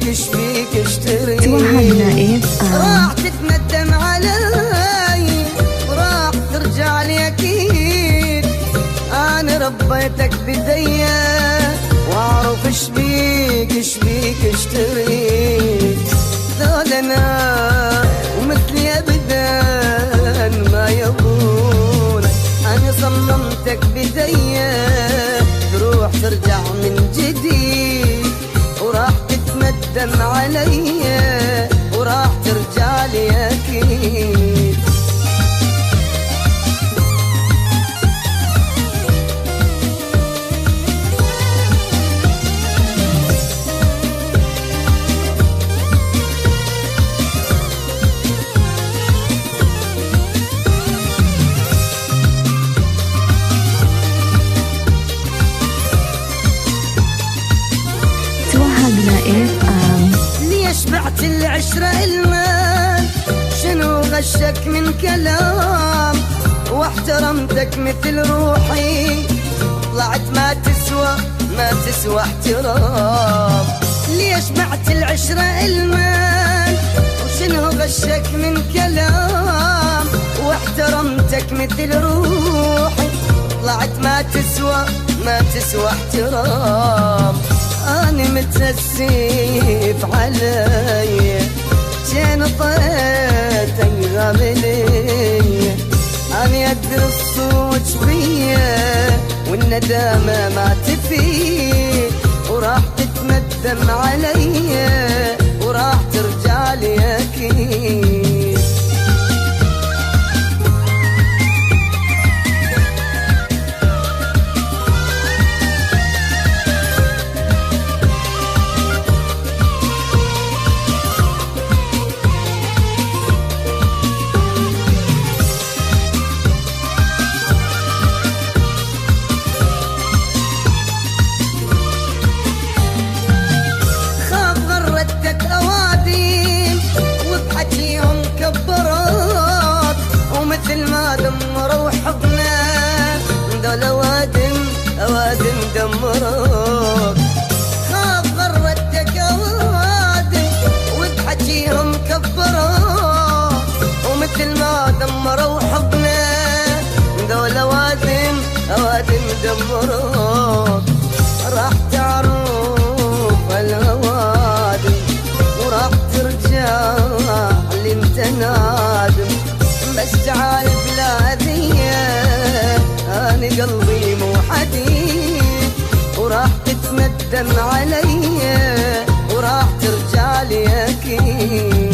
بيك اشتري. توهقنا راح تتندم علي وراح ترجع لي اكيد. انا ربيتك بديا واعرف ايش بيك اشتري. ذولنا ومثلي ابدا ما يبون. انا صممتك بديا تروح ترجع من جديد وراح تتندم علي وراح ترجع لي اكيد. ليش بعت العشرة المال؟ شنو غشك من كلام؟ واحترمتك مثل روحي طلعت ما تسوى احترام. ليش بعت العشرة المال؟ وشنو غشك من كلام؟ واحترمتك مثل روحي طلعت ما تسوى احترام. أنا متأسف علي جين طيتك غاملي. أنا أدري الصوت بيا والندامة ما تفيد وراح تتندم علي وراح ترجع لي أكيد. مثل ما دمروا حضنا دول اوادم دمروك. خاف غرتك اوادم وبحكيهم كبروك. ومثل ما دمروا حضنا دول اوادم دمروك. راح تعرف الاوادم وراح ترجع اللي انت نادم. بس تعال بلا أذية أنا قلبي مو حديد وراح تتندم علي وراح ترجع لي أكيد.